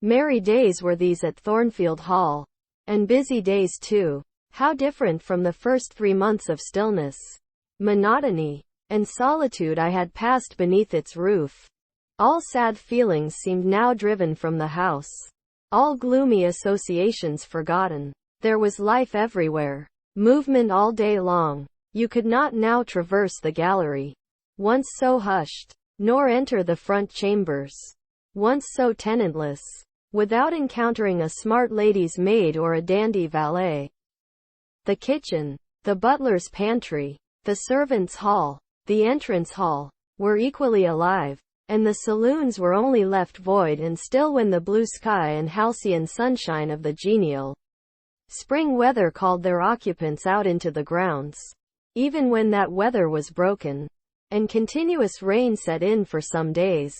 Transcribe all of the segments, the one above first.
Merry days were these at Thornfield Hall. And busy days too. How different from the first 3 months of stillness, monotony, and solitude I had passed beneath its roof. All sad feelings seemed now driven from the house. All gloomy associations forgotten. There was life everywhere. Movement all day long. You could not now traverse the gallery, once so hushed, nor enter the front chambers, once so tenantless, without encountering a smart lady's maid or a dandy valet. The kitchen, the butler's pantry, the servants' hall, the entrance hall, were equally alive, and the saloons were only left void and still when the blue sky and halcyon sunshine of the genial spring weather called their occupants out into the grounds. Even when that weather was broken, and continuous rain set in for some days,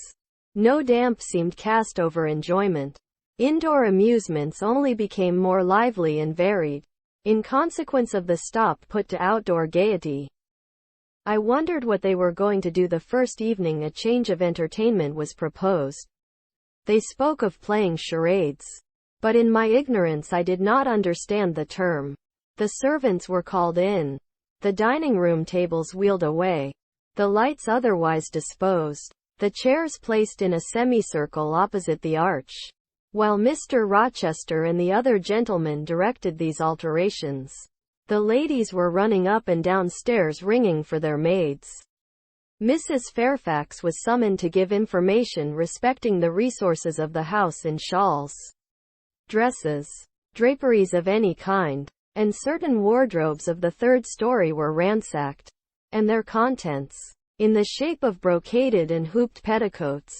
no damp seemed cast over enjoyment. Indoor amusements only became more lively and varied, in consequence of the stop put to outdoor gaiety. I wondered what they were going to do the first evening a change of entertainment was proposed. They spoke of playing charades, but in my ignorance I did not understand the term. The servants were called in, the dining room tables wheeled away, the lights otherwise disposed, the chairs placed in a semicircle opposite the arch, while Mr. Rochester and the other gentlemen directed these alterations. The ladies were running up and down stairs ringing for their maids. Mrs. Fairfax was summoned to give information respecting the resources of the house in shawls, dresses, draperies of any kind, and certain wardrobes of the third story were ransacked, and their contents, in the shape of brocaded and hooped petticoats,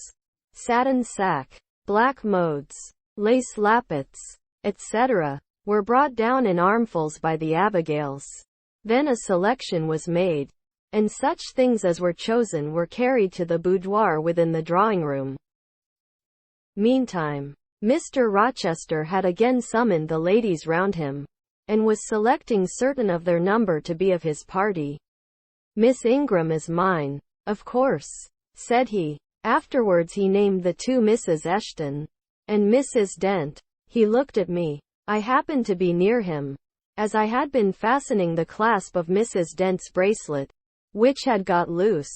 satin sack, black modes, lace lappets, etc., were brought down in armfuls by the Abigails. Then a selection was made, and such things as were chosen were carried to the boudoir within the drawing-room. Meantime, Mr. Rochester had again summoned the ladies round him, and was selecting certain of their number to be of his party. "Miss Ingram is mine, of course," said he. Afterwards he named the 2 Misses Eshton and Mrs. Dent. He looked at me. I happened to be near him, as I had been fastening the clasp of Mrs. Dent's bracelet, which had got loose.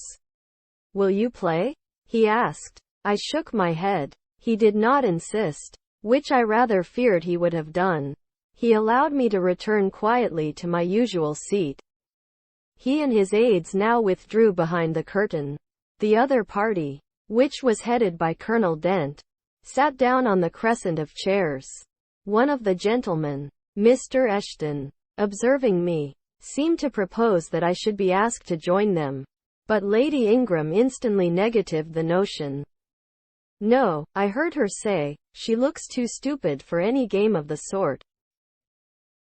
"Will you play?" he asked. I shook my head. He did not insist, which I rather feared he would have done. He allowed me to return quietly to my usual seat. He and his aides now withdrew behind the curtain. The other party, which was headed by Colonel Dent, sat down on the crescent of chairs. One of the gentlemen, Mr. Eshton, observing me, seemed to propose that I should be asked to join them, but Lady Ingram instantly negatived the notion. "No," I heard her say, "she looks too stupid for any game of the sort."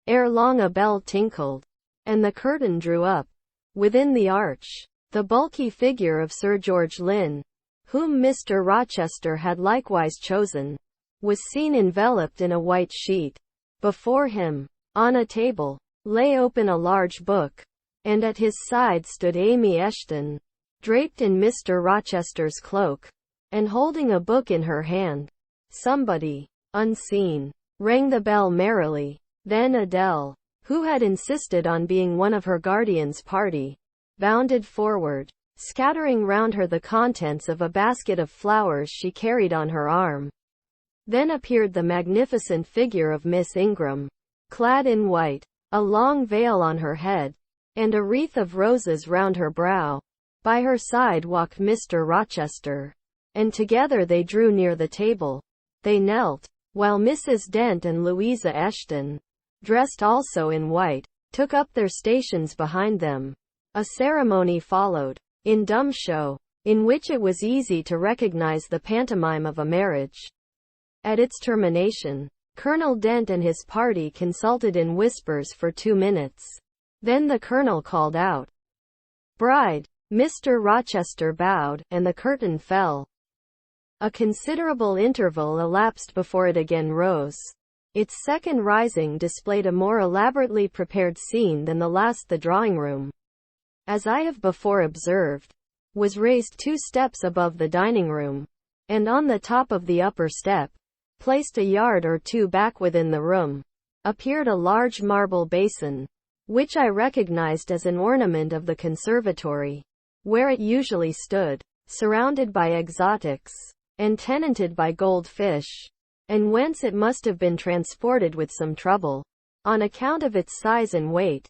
Ere long a bell tinkled, and the curtain drew up. Within the arch, the bulky figure of Sir George Lynn, whom Mr. Rochester had likewise chosen, was seen enveloped in a white sheet. Before him, on a table, lay open a large book, and at his side stood Amy Eshton, draped in Mr. Rochester's cloak, and holding a book in her hand. Somebody, unseen, rang the bell merrily. Then Adele, who had insisted on being one of her guardian's party, bounded forward, scattering round her the contents of a basket of flowers she carried on her arm. Then appeared the magnificent figure of Miss Ingram, clad in white, a long veil on her head, and a wreath of roses round her brow. By her side walked Mr. Rochester, and together they drew near the table. They knelt, while Mrs. Dent and Louisa Eshton, dressed also in white, took up their stations behind them. A ceremony followed, in dumb show, in which it was easy to recognize the pantomime of a marriage. At its termination, Colonel Dent and his party consulted in whispers for 2 minutes. Then the colonel called out, "Bride." Mr. Rochester bowed, and the curtain fell. A considerable interval elapsed before it again rose. Its second rising displayed a more elaborately prepared scene than the last. The drawing-room, as I have before observed, was raised 2 steps above the dining-room, and on the top of the upper step, Placed a yard or two back within the room, appeared a large marble basin, which I recognized as an ornament of the conservatory, where it usually stood, surrounded by exotics, and tenanted by goldfish, and whence it must have been transported with some trouble, on account of its size and weight.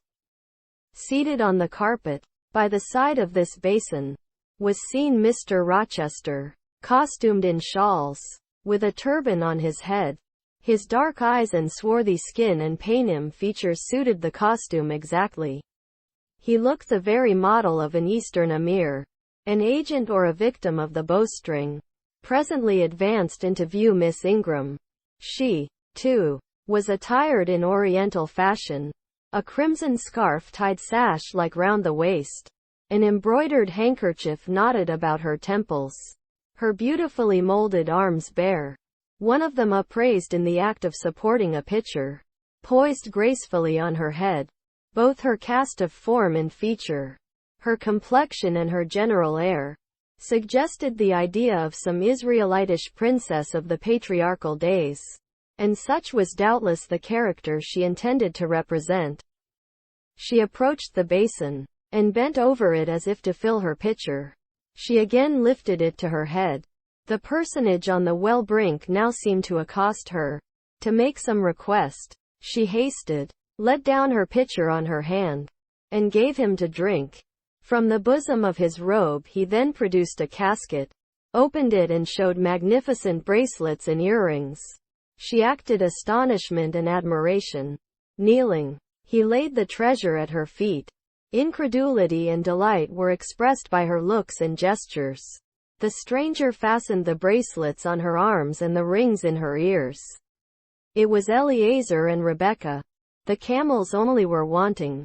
Seated on the carpet, by the side of this basin, was seen Mr. Rochester, costumed in shawls, with a turban on his head. His dark eyes and swarthy skin and Paynim features suited the costume exactly. He looked the very model of an Eastern emir, an agent or a victim of the bowstring. Presently advanced into view Miss Ingram. She, too, was attired in Oriental fashion, a crimson scarf tied sash-like round the waist, an embroidered handkerchief knotted about her temples, her beautifully molded arms bare, one of them upraised in the act of supporting a pitcher, poised gracefully on her head. Both her cast of form and feature, her complexion and her general air, suggested the idea of some Israelitish princess of the patriarchal days, and such was doubtless the character she intended to represent. She approached the basin, and bent over it as if to fill her pitcher. She again lifted it to her head. The personage on the well brink now seemed to accost her, to make some request. She hasted, let down her pitcher on her hand, and gave him to drink. From the bosom of his robe he then produced a casket, opened it and showed magnificent bracelets and earrings. She acted astonishment and admiration. Kneeling, he laid the treasure at her feet. Incredulity and delight were expressed by her looks and gestures. The stranger fastened the bracelets on her arms and the rings in her ears. It was Eleazar and Rebecca. The camels only were wanting.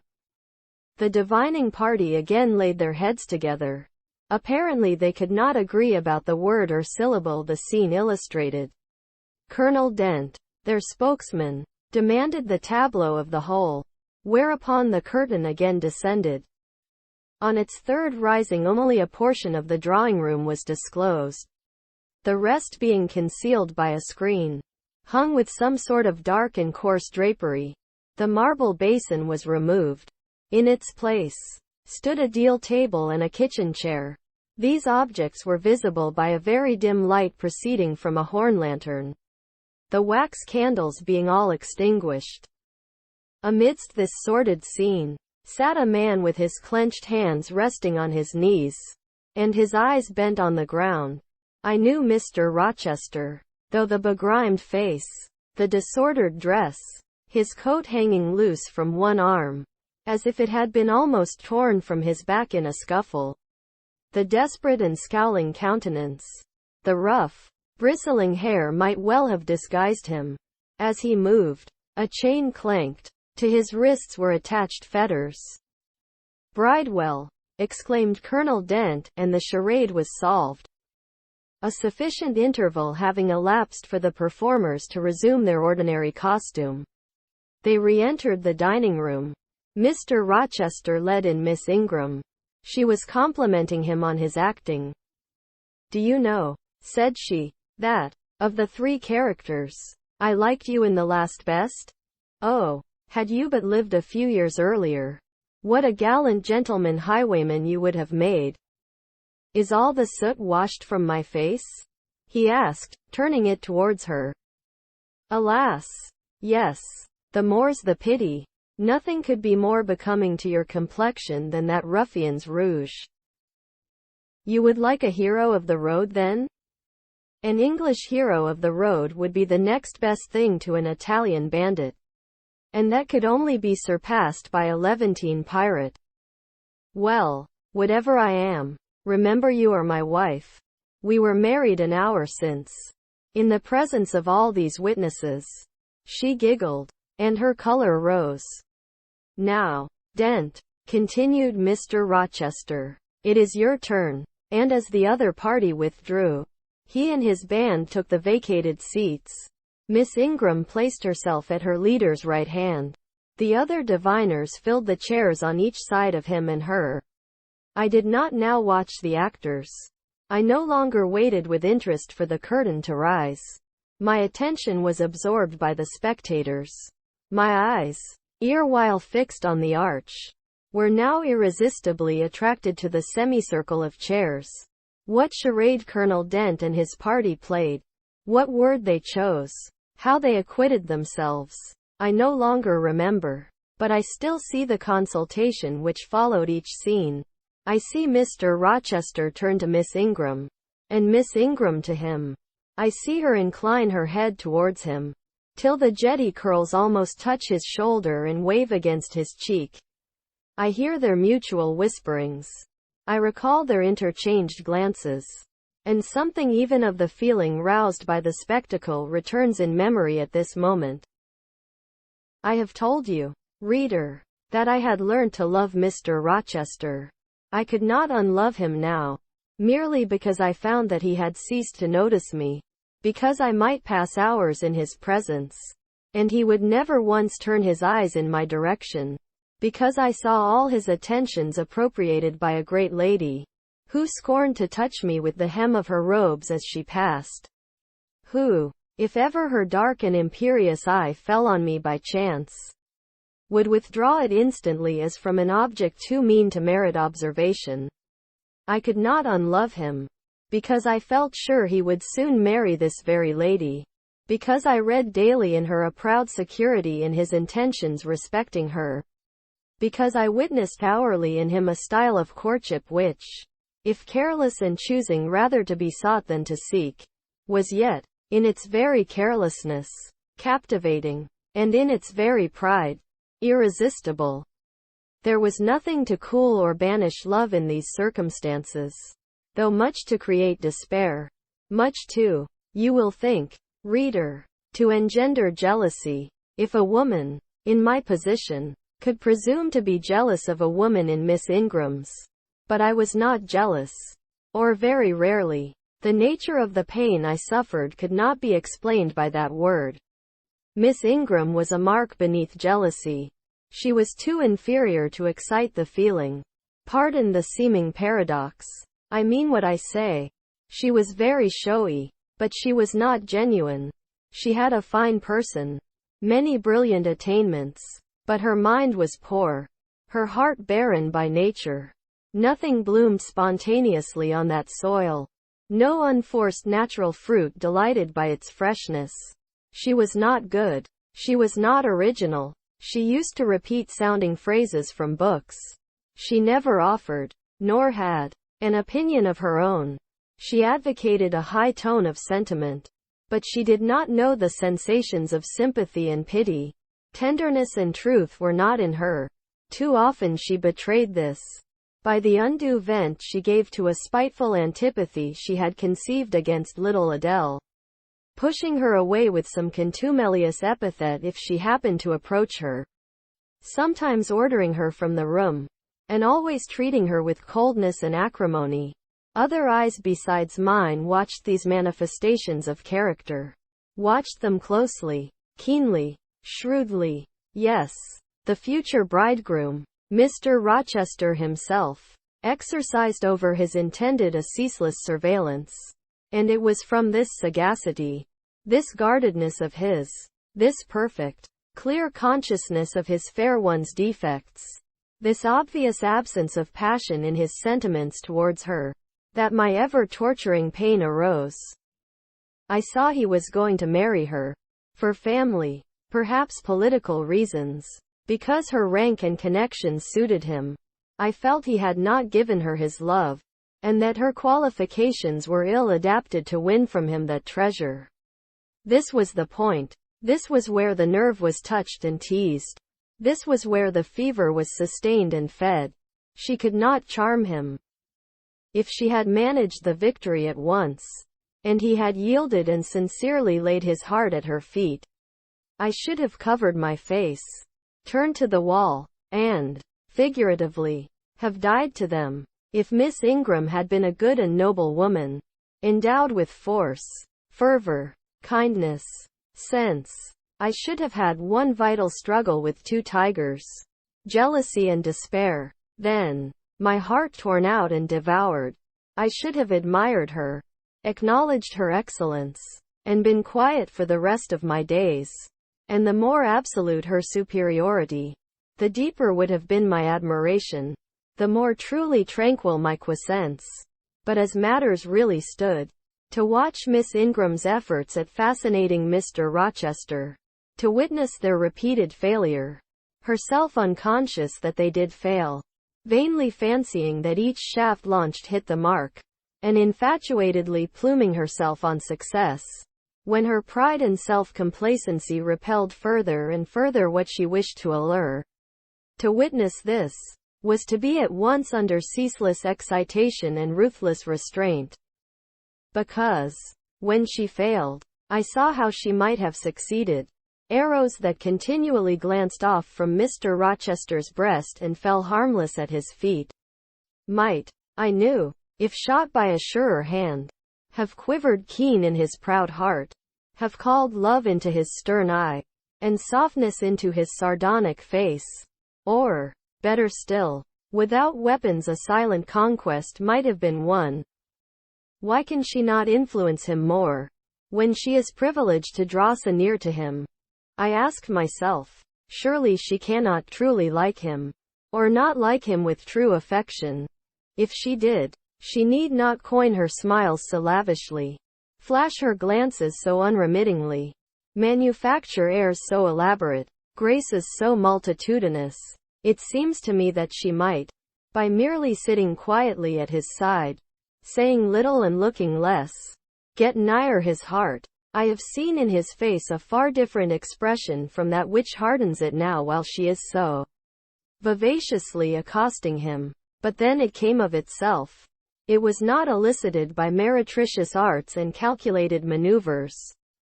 The divining party again laid their heads together. Apparently they could not agree about the word or syllable the scene illustrated. Colonel Dent, their spokesman, demanded the tableau of the whole, whereupon the curtain again descended. On its third rising only a portion of the drawing-room was disclosed, the rest being concealed by a screen, hung with some sort of dark and coarse drapery. The marble basin was removed. In its place stood a deal table and a kitchen chair. These objects were visible by a very dim light proceeding from a horn lantern, the wax candles being all extinguished. Amidst this sordid scene, sat a man with his clenched hands resting on his knees, and his eyes bent on the ground. I knew Mr. Rochester, though the begrimed face, the disordered dress, his coat hanging loose from one arm, as if it had been almost torn from his back in a scuffle, the desperate and scowling countenance, the rough, bristling hair might well have disguised him. As he moved, a chain clanked. To his wrists were attached fetters. "Bridewell!" exclaimed Colonel Dent, and the charade was solved. A sufficient interval having elapsed for the performers to resume their ordinary costume, they re-entered the dining-room. Mr. Rochester led in Miss Ingram. She was complimenting him on his acting. "Do you know," said she, "that, of the three characters, I liked you in the last best? Oh, had you but lived a few years earlier, what a gallant gentleman highwayman you would have made." "Is all the soot washed from my face?" he asked, turning it towards her. "Alas, yes. The more's the pity. Nothing could be more becoming to your complexion than that ruffian's rouge." "You would like a hero of the road then?" "An English hero of the road would be the next best thing to an Italian bandit. And that could only be surpassed by a Levantine pirate. Well, whatever I am, remember you are my wife. We were married an hour since. In the presence of all these witnesses." She giggled, and her color rose. "Now, Dent," continued Mr. Rochester, "it is your turn." And as the other party withdrew, he and his band took the vacated seats. Miss Ingram placed herself at her leader's right hand. The other diviners filled the chairs on each side of him and her. I did not now watch the actors. I no longer waited with interest for the curtain to rise. My attention was absorbed by the spectators. My eyes, erewhile fixed on the arch, were now irresistibly attracted to the semicircle of chairs. What charade Colonel Dent and his party played, what word they chose, how they acquitted themselves, I no longer remember. But I still see the consultation which followed each scene. I see Mr. Rochester turn to Miss Ingram, and Miss Ingram to him. I see her incline her head towards him, till the jetty curls almost touch his shoulder and wave against his cheek. I hear their mutual whisperings. I recall their interchanged glances. And something even of the feeling roused by the spectacle returns in memory at this moment. I have told you, reader, that I had learnt to love Mr. Rochester. I could not unlove him now, merely because I found that he had ceased to notice me, because I might pass hours in his presence, and he would never once turn his eyes in my direction, because I saw all his attentions appropriated by a great lady, who scorned to touch me with the hem of her robes as she passed, who, if ever her dark and imperious eye fell on me by chance, would withdraw it instantly as from an object too mean to merit observation. I could not unlove him, because I felt sure he would soon marry this very lady, because I read daily in her a proud security in his intentions respecting her, because I witnessed hourly in him a style of courtship which, if careless and choosing rather to be sought than to seek, was yet, in its very carelessness, captivating, and in its very pride, irresistible. There was nothing to cool or banish love in these circumstances, though much to create despair, much too, you will think, reader, to engender jealousy. If a woman, in my position, could presume to be jealous of a woman in Miss Ingram's, but I was not jealous, or very rarely. The nature of the pain I suffered could not be explained by that word. Miss Ingram was a mark beneath jealousy. She was too inferior to excite the feeling. Pardon the seeming paradox. I mean what I say. She was very showy, but she was not genuine. She had a fine person, many brilliant attainments, but her mind was poor, her heart barren by nature. Nothing bloomed spontaneously on that soil. No unforced natural fruit delighted by its freshness. She was not good. She was not original. She used to repeat sounding phrases from books. She never offered, nor had, an opinion of her own. She advocated a high tone of sentiment, but she did not know the sensations of sympathy and pity. Tenderness and truth were not in her. Too often she betrayed this by the undue vent she gave to a spiteful antipathy she had conceived against little Adele, pushing her away with some contumelious epithet if she happened to approach her, sometimes ordering her from the room, and always treating her with coldness and acrimony. Other eyes besides mine watched these manifestations of character, watched them closely, keenly, shrewdly. Yes, the future bridegroom, Mr. Rochester himself, exercised over his intended a ceaseless surveillance. And it was from this sagacity, this guardedness of his, this perfect, clear consciousness of his fair one's defects, this obvious absence of passion in his sentiments towards her, that my ever-torturing pain arose. I saw he was going to marry her, for family, perhaps political reasons, because her rank and connections suited him. I felt he had not given her his love, and that her qualifications were ill adapted to win from him that treasure. This was the point. This was where the nerve was touched and teased. This was where the fever was sustained and fed. She could not charm him. If she had managed the victory at once, and he had yielded and sincerely laid his heart at her feet, I should have covered my face, turned to the wall, and, figuratively, have died to them. If Miss Ingram had been a good and noble woman, endowed with force, fervor, kindness, sense, I should have had one vital struggle with two tigers, jealousy and despair. Then, my heart torn out and devoured, I should have admired her, acknowledged her excellence, and been quiet for the rest of my days. And the more absolute her superiority, the deeper would have been my admiration, the more truly tranquil my quiescence. But as matters really stood, to watch Miss Ingram's efforts at fascinating Mr. Rochester, to witness their repeated failure, herself unconscious that they did fail, vainly fancying that each shaft launched hit the mark, and infatuatedly pluming herself on success, when her pride and self-complacency repelled further and further what she wished to allure. To witness this was to be at once under ceaseless excitation and ruthless restraint. Because, when she failed, I saw how she might have succeeded. Arrows that continually glanced off from Mr. Rochester's breast and fell harmless at his feet, might, I knew, if shot by a surer hand, have quivered keen in his proud heart, have called love into his stern eye, and softness into his sardonic face. Or, better still, without weapons a silent conquest might have been won. Why can she not influence him more, when she is privileged to draw so near to him? I asked myself. Surely she cannot truly like him, or not like him with true affection. If she did, she need not coin her smiles so lavishly, flash her glances so unremittingly, manufacture airs so elaborate, graces so multitudinous. It seems to me that she might, by merely sitting quietly at his side, saying little and looking less, get nigher his heart. I have seen in his face a far different expression from that which hardens it now while she is so vivaciously accosting him. But then it came of itself. It was not elicited by meretricious arts and calculated maneuvers,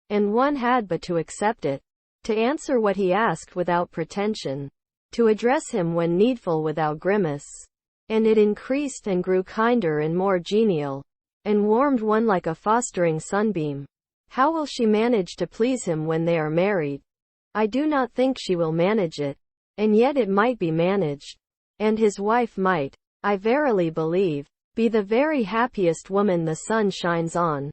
and one had but to accept it, to answer what he asked without pretension, to address him when needful without grimace, and it increased and grew kinder and more genial, and warmed one like a fostering sunbeam. How will she manage to please him when they are married? I do not think she will manage it, and yet it might be managed, and his wife might, I verily believe, be the very happiest woman the sun shines on.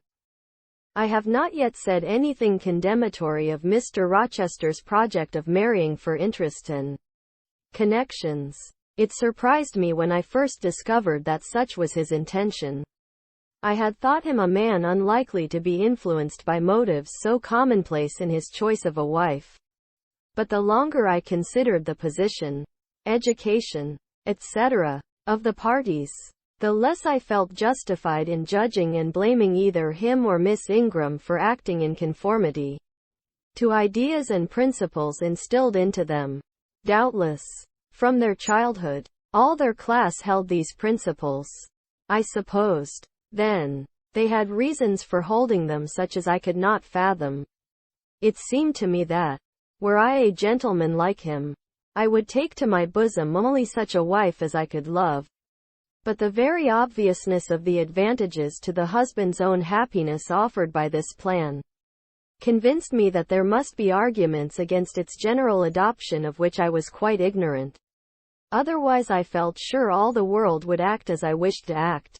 I have not yet said anything condemnatory of Mr. Rochester's project of marrying for interest and connections. It surprised me when I first discovered that such was his intention. I had thought him a man unlikely to be influenced by motives so commonplace in his choice of a wife. But the longer I considered the position, education, etc., of the parties, the less I felt justified in judging and blaming either him or Miss Ingram for acting in conformity to ideas and principles instilled into them. Doubtless, from their childhood, all their class held these principles. I supposed, then, they had reasons for holding them such as I could not fathom. It seemed to me that, were I a gentleman like him, I would take to my bosom only such a wife as I could love. But the very obviousness of the advantages to the husband's own happiness offered by this plan convinced me that there must be arguments against its general adoption of which I was quite ignorant. Otherwise I felt sure all the world would act as I wished to act.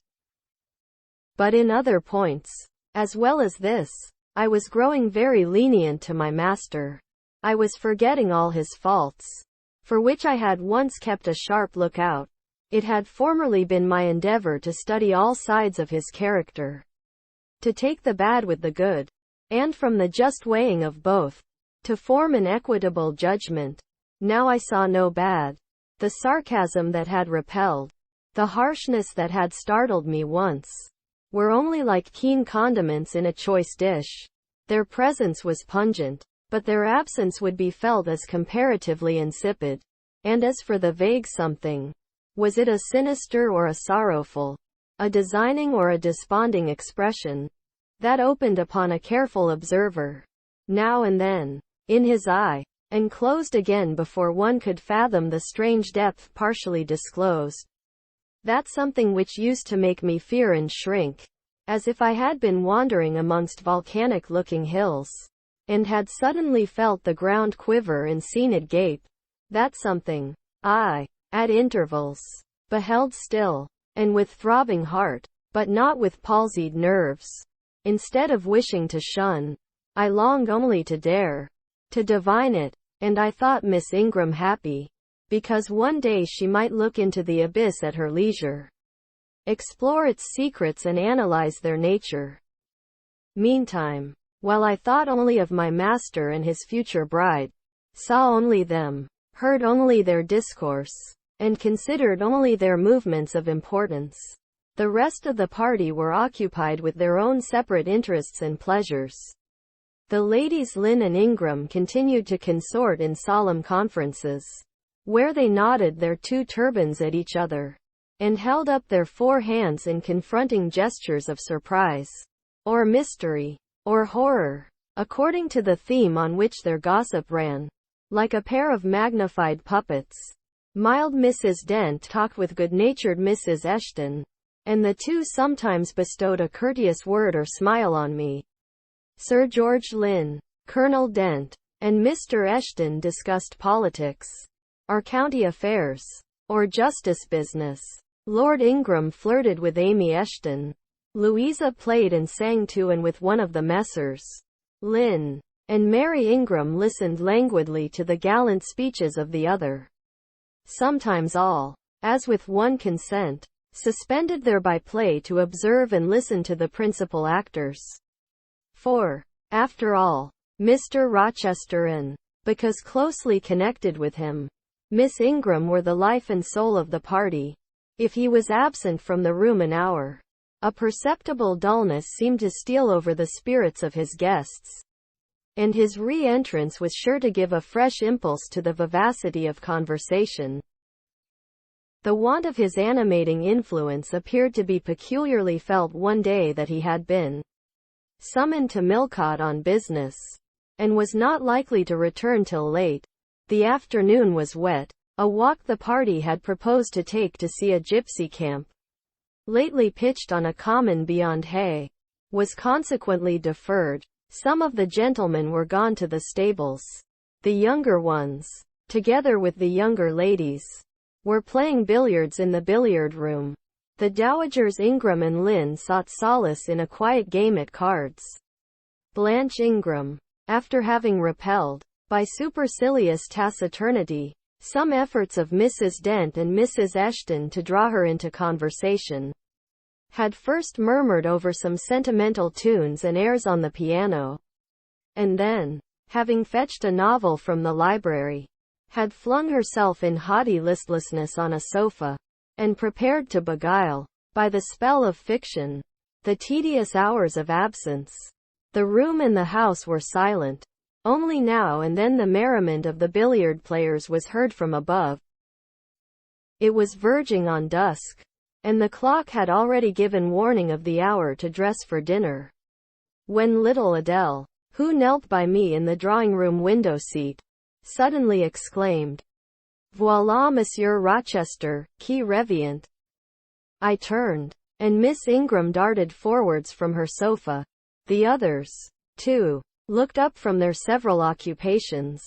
But in other points, as well as this, I was growing very lenient to my master. I was forgetting all his faults, for which I had once kept a sharp lookout. It had formerly been my endeavor to study all sides of his character, to take the bad with the good, and from the just weighing of both, to form an equitable judgment. Now I saw no bad. The sarcasm that had repelled, the harshness that had startled me once, were only like keen condiments in a choice dish. Their presence was pungent, but their absence would be felt as comparatively insipid. And as for the vague something, was it a sinister or a sorrowful, a designing or a desponding expression, that opened upon a careful observer, now and then, in his eye, and closed again before one could fathom the strange depth partially disclosed. That something which used to make me fear and shrink, as if I had been wandering amongst volcanic-looking hills, and had suddenly felt the ground quiver and seen it gape. That something, I, at intervals, beheld still, and with throbbing heart, but not with palsied nerves. Instead of wishing to shun, I longed only to dare, to divine it, and I thought Miss Ingram happy, because one day she might look into the abyss at her leisure, explore its secrets and analyze their nature. Meantime, while I thought only of my master and his future bride, saw only them, heard only their discourse, and considered only their movements of importance, the rest of the party were occupied with their own separate interests and pleasures. The ladies Lynn and Ingram continued to consort in solemn conferences, where they nodded their two turbans at each other, and held up their four hands in confronting gestures of surprise, or mystery, or horror, according to the theme on which their gossip ran, like a pair of magnified puppets. Mild Mrs. Dent talked with good-natured Mrs. Eshton, and the two sometimes bestowed a courteous word or smile on me. Sir George Lynn, Colonel Dent, and Mr. Eshton discussed politics, or county affairs, or justice business. Lord Ingram flirted with Amy Eshton. Louisa played and sang to and with one of the Messrs. Lynn, and Mary Ingram listened languidly to the gallant speeches of the other. Sometimes all, as with one consent, suspended their by-play to observe and listen to the principal actors. For, after all, Mr. Rochester and, because closely connected with him, Miss Ingram were the life and soul of the party. If he was absent from the room an hour, a perceptible dullness seemed to steal over the spirits of his guests, and his re-entrance was sure to give a fresh impulse to the vivacity of conversation. The want of his animating influence appeared to be peculiarly felt one day that he had been summoned to Millcote on business, and was not likely to return till late. The afternoon was wet. A walk the party had proposed to take to see a gypsy camp, lately pitched on a common beyond Hay, was consequently deferred. Some of the gentlemen were gone to the stables. The younger ones, together with the younger ladies, were playing billiards in the billiard room. The dowagers Ingram and Lynn sought solace in a quiet game at cards. Blanche Ingram, after having repelled, by supercilious taciturnity, some efforts of Mrs. Dent and Mrs. Eshton to draw her into conversation, had first murmured over some sentimental tunes and airs on the piano, and then, having fetched a novel from the library, had flung herself in haughty listlessness on a sofa, and prepared to beguile, by the spell of fiction, the tedious hours of absence. The room and the house were silent. Only now and then the merriment of the billiard players was heard from above. It was verging on dusk, and the clock had already given warning of the hour to dress for dinner, when little Adele, who knelt by me in the drawing-room window-seat, suddenly exclaimed, "Voilà Monsieur Rochester, qui revient." I turned, and Miss Ingram darted forwards from her sofa. The others, too, looked up from their several occupations,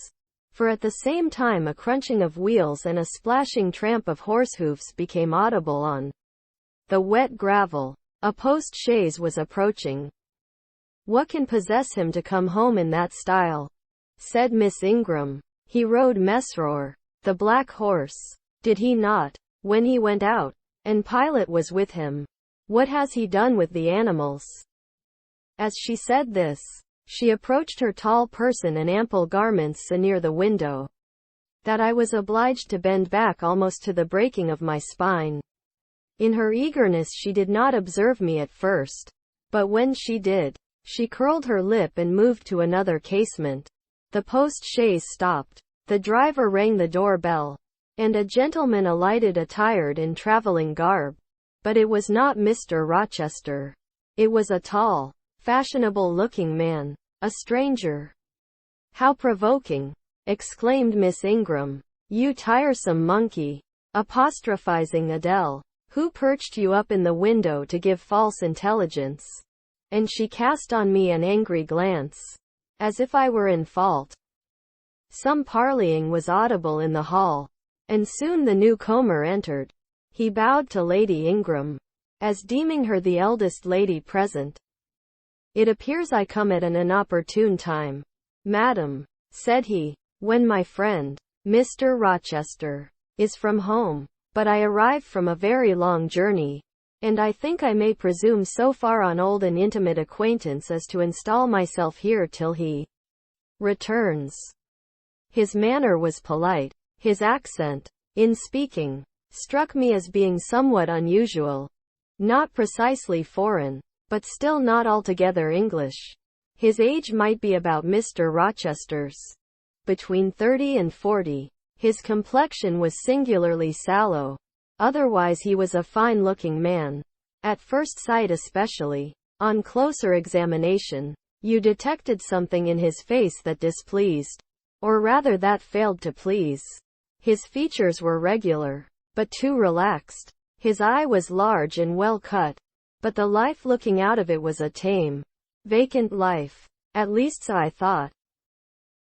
for at the same time a crunching of wheels and a splashing tramp of horse-hoofs became audible on the wet gravel. A post-chaise was approaching. "What can possess him to come home in that style?" said Miss Ingram. "He rode Mesrour, the black horse, did he not, when he went out, and Pilot was with him? What has he done with the animals?" As she said this, she approached her tall person and ample garments so near the window, that I was obliged to bend back almost to the breaking of my spine. In her eagerness she did not observe me at first, but when she did, she curled her lip and moved to another casement. The post-chaise stopped. The driver rang the door-bell, and a gentleman alighted attired in traveling garb. But it was not Mr. Rochester. It was a tall, fashionable-looking man, a stranger. "How provoking!" exclaimed Miss Ingram. "You tiresome monkey!" apostrophizing Adele. "Who perched you up in the window to give false intelligence?" And she cast on me an angry glance, as if I were in fault. Some parleying was audible in the hall, and soon the newcomer entered. He bowed to Lady Ingram, as deeming her the eldest lady present. It appears I come at an inopportune time. Madam, said he, when my friend, Mr. Rochester, is from home. But I arrive from a very long journey, and I think I may presume so far on old and intimate acquaintance as to install myself here till he returns. His manner was polite. His accent, in speaking, struck me as being somewhat unusual. Not precisely foreign, but still not altogether English. His age might be about Mr. Rochester's, between 30 and 40. His complexion was singularly sallow. Otherwise he was a fine-looking man. At first sight especially. On closer examination, you detected something in his face that displeased, or rather that failed to please. His features were regular, but too relaxed. His eye was large and well cut, but the life looking out of it was a tame, vacant life. At least so I thought.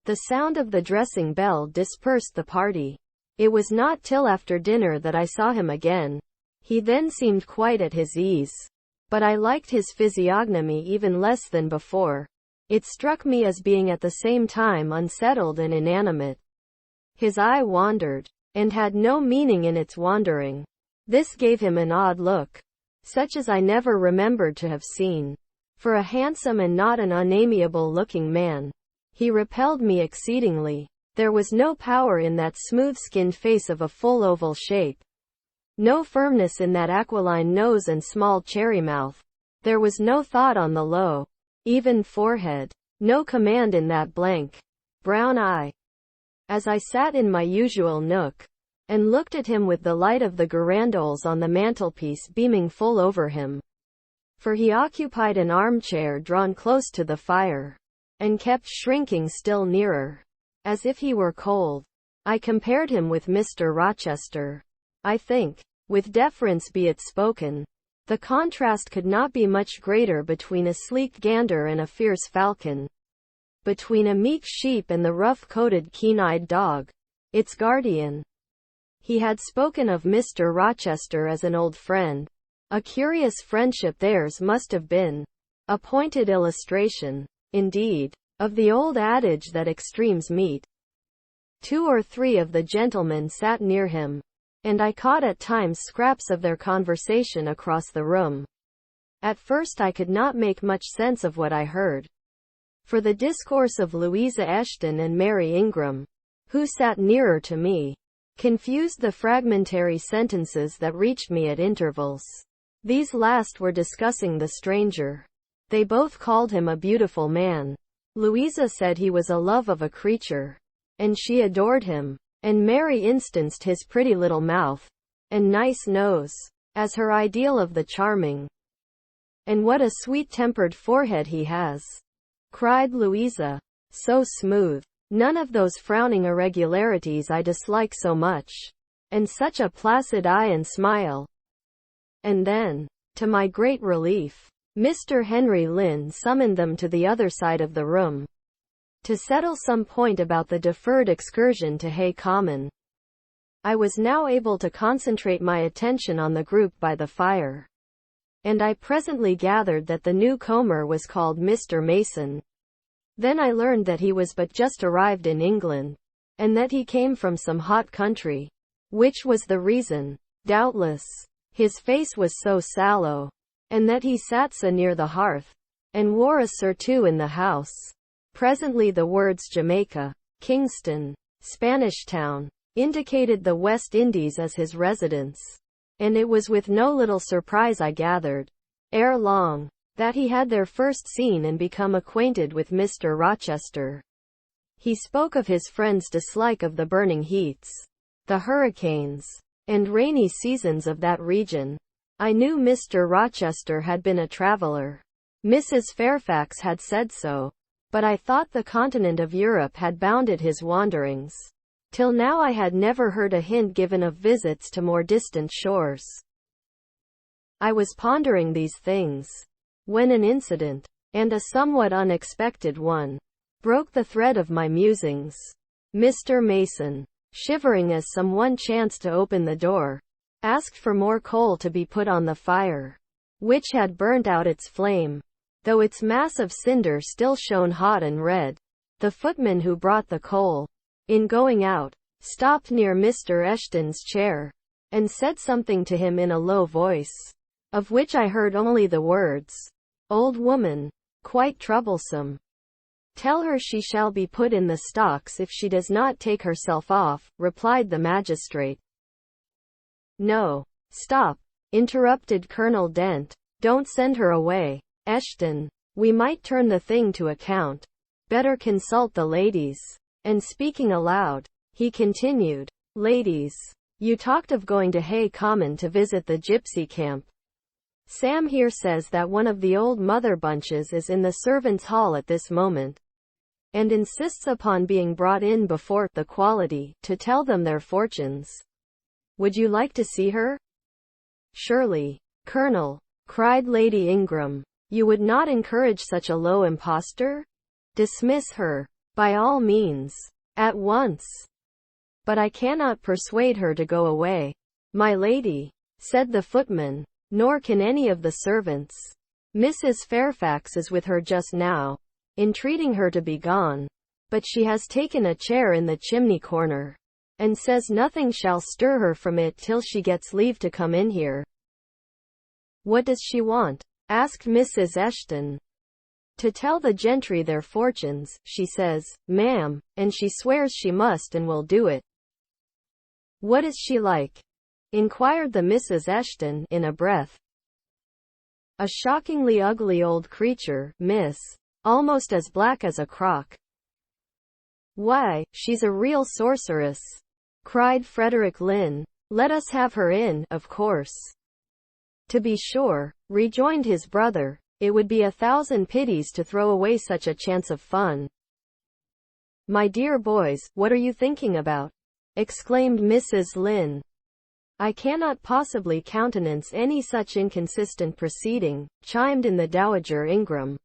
The sound of the dressing bell dispersed the party. It was not till after dinner that I saw him again. He then seemed quite at his ease. But I liked his physiognomy even less than before. It struck me as being at the same time unsettled and inanimate. His eye wandered, and had no meaning in its wandering. This gave him an odd look, such as I never remembered to have seen. For a handsome and not an unamiable-looking man, he repelled me exceedingly. There was no power in that smooth-skinned face of a full oval shape. No firmness in that aquiline nose and small cherry mouth. There was no thought on the low, even forehead. No command in that blank, brown eye. As I sat in my usual nook, and looked at him with the light of the girandoles on the mantelpiece beaming full over him, for he occupied an armchair drawn close to the fire, and kept shrinking still nearer, as if he were cold, I compared him with Mr. Rochester. I think, with deference be it spoken, the contrast could not be much greater between a sleek gander and a fierce falcon, between a meek sheep and the rough-coated keen-eyed dog, its guardian. He had spoken of Mr. Rochester as an old friend. A curious friendship theirs must have been. A pointed illustration, indeed, of the old adage that extremes meet. 2 or 3 of the gentlemen sat near him, and I caught at times scraps of their conversation across the room. At first I could not make much sense of what I heard, for the discourse of Louisa Eshton and Mary Ingram, who sat nearer to me, confused the fragmentary sentences that reached me at intervals. These last were discussing the stranger. They both called him a beautiful man. Louisa said he was a love of a creature, and she adored him, and Mary instanced his pretty little mouth, and nice nose, as her ideal of the charming. "And what a sweet-tempered forehead he has," cried Louisa. "So smooth. None of those frowning irregularities I dislike so much. And such a placid eye and smile." And then, to my great relief, Mr. Henry Lynn summoned them to the other side of the room, to settle some point about the deferred excursion to Hay Common. I was now able to concentrate my attention on the group by the fire, and I presently gathered that the newcomer was called Mr. Mason. Then I learned that he was but just arrived in England, and that he came from some hot country, which was the reason, doubtless, his face was so sallow, and that he sat so near the hearth, and wore a surtout in the house. Presently the words Jamaica, Kingston, Spanish Town, indicated the West Indies as his residence, and it was with no little surprise I gathered, ere long, that he had there first seen and become acquainted with Mr. Rochester. He spoke of his friend's dislike of the burning heats, the hurricanes, and rainy seasons of that region. I knew Mr. Rochester had been a traveler. Mrs. Fairfax had said so, but I thought the continent of Europe had bounded his wanderings. Till now I had never heard a hint given of visits to more distant shores. I was pondering these things, when an incident, and a somewhat unexpected one, broke the thread of my musings. Mr. Mason, shivering as someone chanced to open the door, asked for more coal to be put on the fire, which had burnt out its flame. though its mass of cinder still shone hot and red. The footman who brought the coal, in going out, stopped near Mr. Eshton's chair, and said something to him in a low voice, of which I heard only the words, "Old woman, quite troublesome. Tell her she shall be put in the stocks if she does not take herself off," replied the magistrate. "No, stop," interrupted Colonel Dent. "Don't send her away, Eshton. We might turn the thing to account. Better consult the ladies." And speaking aloud, he continued, "Ladies, you talked of going to Hay Common to visit the gypsy camp. Sam here says that one of the old mother bunches is in the servants' hall at this moment, and insists upon being brought in before the quality to tell them their fortunes. Would you like to see her?" "Surely, Colonel," cried Lady Ingram, "you would not encourage such a low impostor? Dismiss her, by all means, at once." "But I cannot persuade her to go away, my lady," said the footman, "nor can any of the servants. Mrs. Fairfax is with her just now, entreating her to be gone, but she has taken a chair in the chimney corner, and says nothing shall stir her from it till she gets leave to come in here." "What does she want?" asked Mrs. Eshton. "To tell the gentry their fortunes, she says, ma'am, and she swears she must and will do it." "What is she like?" inquired the Mrs. Eshton, in a breath. "A shockingly ugly old creature, miss. Almost as black as a crock." "Why, she's a real sorceress," cried Frederick Lynn. "Let us have her in, of course." "To be sure," rejoined his brother, "it would be 1,000 pities to throw away such a chance of fun." "My dear boys, what are you thinking about?" exclaimed Mrs. Lynn. "I cannot possibly countenance any such inconsistent proceeding," chimed in the Dowager Ingram.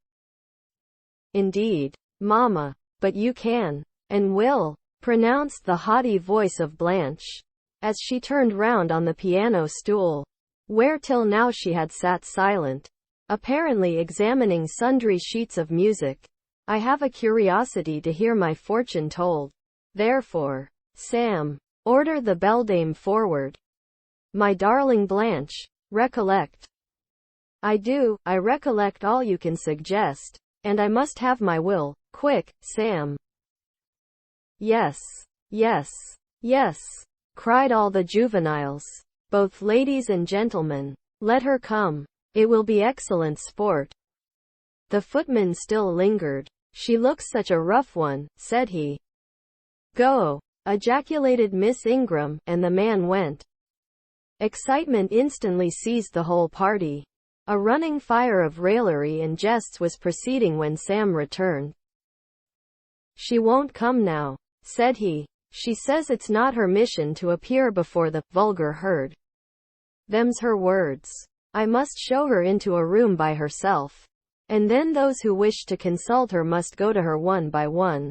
"Indeed, mamma, but you can, and will," pronounced the haughty voice of Blanche, as she turned round on the piano stool, where till now she had sat silent, apparently examining sundry sheets of music. "I have a curiosity to hear my fortune told. Therefore, Sam, order the beldame forward." "My darling Blanche, recollect." I recollect all you can suggest, and I must have my will, quick, Sam." "Yes, yes, yes," cried all the juveniles, both ladies and gentlemen. "Let her come. It will be excellent sport." The footman still lingered. "She looks such a rough one," said he. "Go," ejaculated Miss Ingram, and the man went. Excitement instantly seized the whole party. A running fire of raillery and jests was proceeding when Sam returned. "She won't come now," said he. "She says it's not her mission to appear before the vulgar herd. Them's her words. I must show her into a room by herself, and then those who wish to consult her must go to her one by one."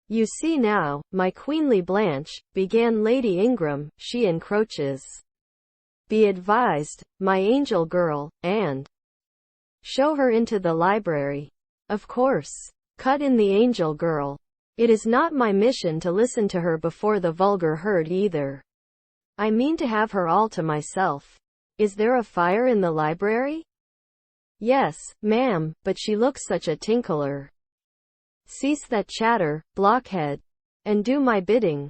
"You see now, my queenly Blanche," began Lady Ingram, "she encroaches. Be advised, my angel girl, and show her into the library." "Of course," cut in the angel girl. "It is not my mission to listen to her before the vulgar herd either. I mean to have her all to myself." "Is there a fire in the library?" "Yes, ma'am, but she looks such a tinkler." "Cease that chatter, blockhead, and do my bidding."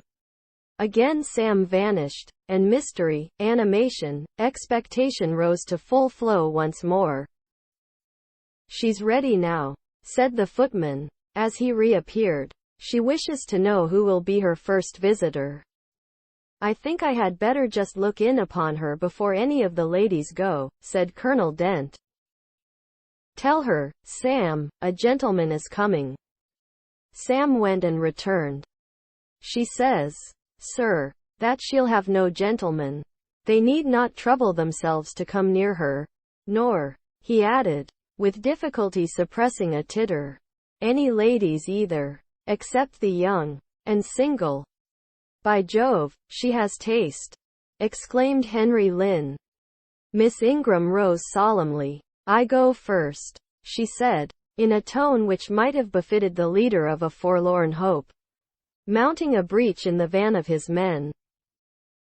Again Sam vanished, and mystery, animation, expectation rose to full flow once more. "She's ready now," said the footman, as he reappeared. "She wishes to know who will be her first visitor. I think I had better just look in upon her before any of the ladies go," said Colonel Dent. "Tell her, Sam, a gentleman is coming." Sam went and returned. "She says, sir, that she'll have no gentleman. They need not trouble themselves to come near her. Nor," he added, with difficulty suppressing a titter, "any ladies either, except the young and single." "By Jove, she has taste!" exclaimed Henry Lynn. Miss Ingram rose solemnly. I go first, she said, in a tone which might have befitted the leader of a forlorn hope, mounting a breach in the van of his men.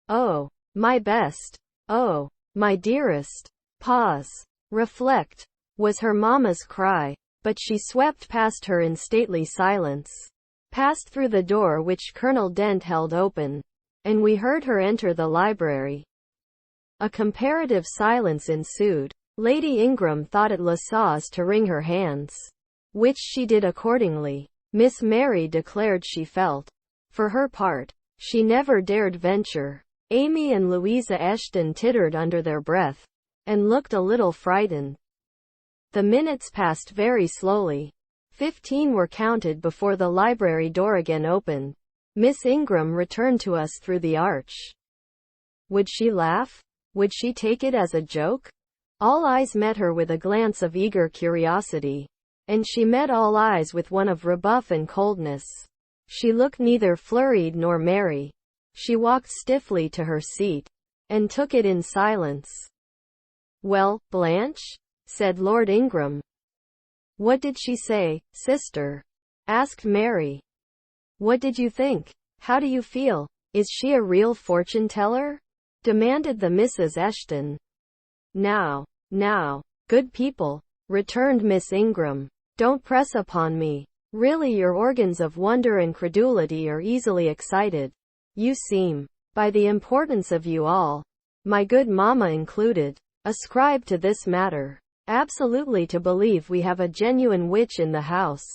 Oh, my best. Oh, my dearest. Pause. Reflect, was her mamma's cry, but she swept past her in stately silence, passed through the door which Colonel Dent held open, and we heard her enter the library. A comparative silence ensued. Lady Ingram thought it Lascelles to wring her hands, which she did accordingly. Miss Mary declared she felt, for her part, she never dared venture. Amy and Louisa Eshton tittered under their breath, and looked a little frightened. The minutes passed very slowly. 15 were counted before the library door again opened. Miss Ingram returned to us through the arch. Would she laugh? Would she take it as a joke? All eyes met her with a glance of eager curiosity, and she met all eyes with one of rebuff and coldness. She looked neither flurried nor merry. She walked stiffly to her seat, and took it in silence. Well, Blanche? Said Lord Ingram. What did she say, sister? Asked Mary. What did you think? How do you feel? Is she a real fortune-teller? Demanded the Mrs. Eshton. Now, good people, returned Miss Ingram, don't press upon me. Really your organs of wonder and credulity are easily excited. You seem, by the importance of you all, my good mamma included, ascribed to this matter, absolutely to believe we have a genuine witch in the house,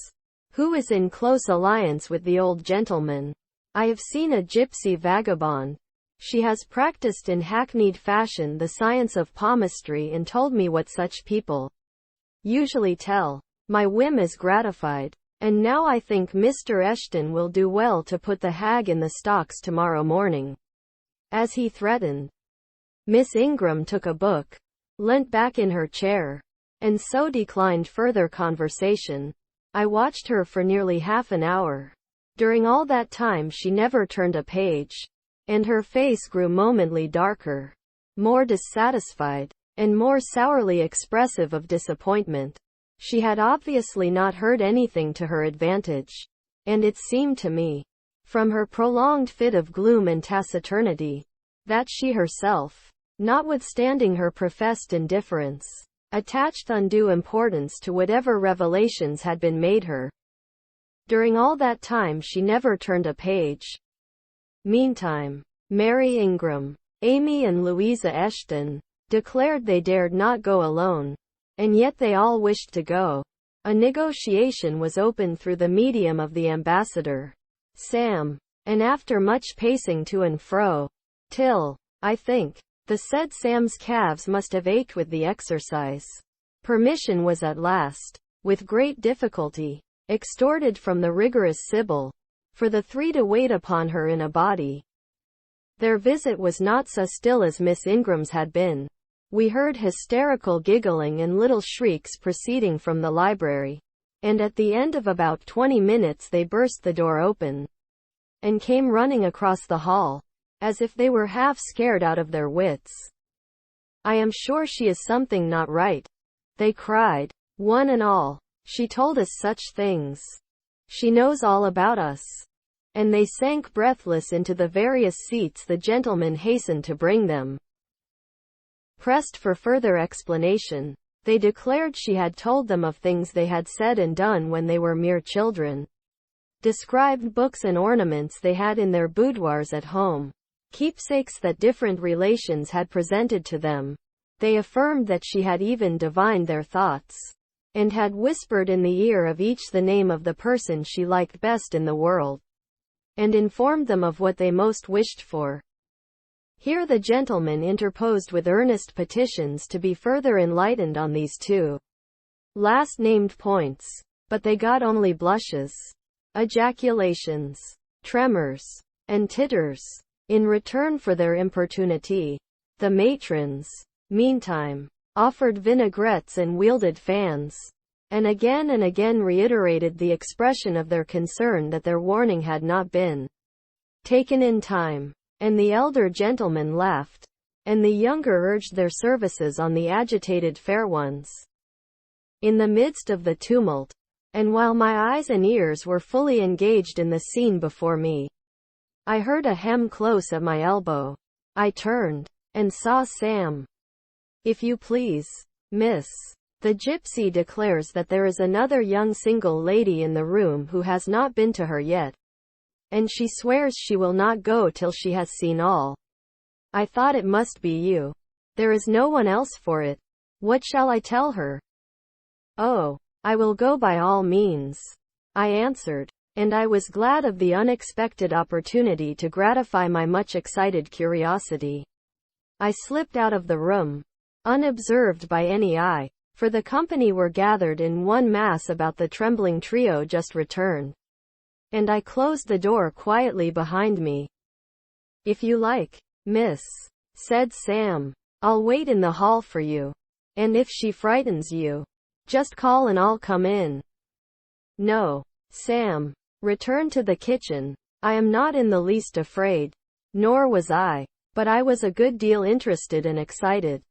who is in close alliance with the old gentleman. I have seen a gypsy vagabond. She has practiced in hackneyed fashion the science of palmistry and told me what such people usually tell. My whim is gratified, and now I think Mr. Eshton will do well to put the hag in the stocks tomorrow morning, as he threatened. Miss Ingram took a book, leant back in her chair, and so declined further conversation. I watched her for nearly half an hour. During all that time she never turned a page, and her face grew momently darker, more dissatisfied, and more sourly expressive of disappointment. She had obviously not heard anything to her advantage, and it seemed to me, from her prolonged fit of gloom and taciturnity, that she herself, notwithstanding her professed indifference, attached undue importance to whatever revelations had been made her. During all that time she never turned a page. Meantime, Mary Ingram, Amy and Louisa Eshton declared they dared not go alone, and yet they all wished to go. A negotiation was opened through the medium of the ambassador, Sam, and after much pacing to and fro, till, I think, the said Sam's calves must have ached with the exercise, permission was at last, with great difficulty, extorted from the rigorous Sibyl, for the three to wait upon her in a body. Their visit was not so still as Miss Ingram's had been. We heard hysterical giggling and little shrieks proceeding from the library, and at the end of about 20 minutes they burst the door open, and came running across the hall, as if they were half scared out of their wits. I am sure she is something not right, they cried, one and all. She told us such things. She knows all about us. And they sank breathless into the various seats the gentlemen hastened to bring them. Pressed for further explanation, they declared she had told them of things they had said and done when they were mere children. Described books and ornaments they had in their boudoirs at home, keepsakes that different relations had presented to them. They affirmed that she had even divined their thoughts, and had whispered in the ear of each the name of the person she liked best in the world, and informed them of what they most wished for. Here the gentleman interposed with earnest petitions to be further enlightened on these two last named points, but they got only blushes, ejaculations, tremors, and titters, in return for their importunity. The matrons, meantime, offered vinaigrettes and wielded fans, and again reiterated the expression of their concern that their warning had not been taken in time. And the elder gentlemen laughed, and the younger urged their services on the agitated fair ones. In the midst of the tumult, and while my eyes and ears were fully engaged in the scene before me, I heard a hem close at my elbow. I turned, and saw Sam. "If you please, miss. The gypsy declares that there is another young single lady in the room who has not been to her yet, and she swears she will not go till she has seen all. I thought it must be you. There is no one else for it. What shall I tell her?" "Oh, I will go by all means," I answered, and I was glad of the unexpected opportunity to gratify my much excited curiosity. I slipped out of the room, unobserved by any eye, for the company were gathered in one mass about the trembling trio just returned, and I closed the door quietly behind me. "If you like, miss," said Sam, "I'll wait in the hall for you. And if she frightens you, just call and I'll come in." "No, Sam. Return to the kitchen. I am not in the least afraid." Nor was I, but I was a good deal interested and excited.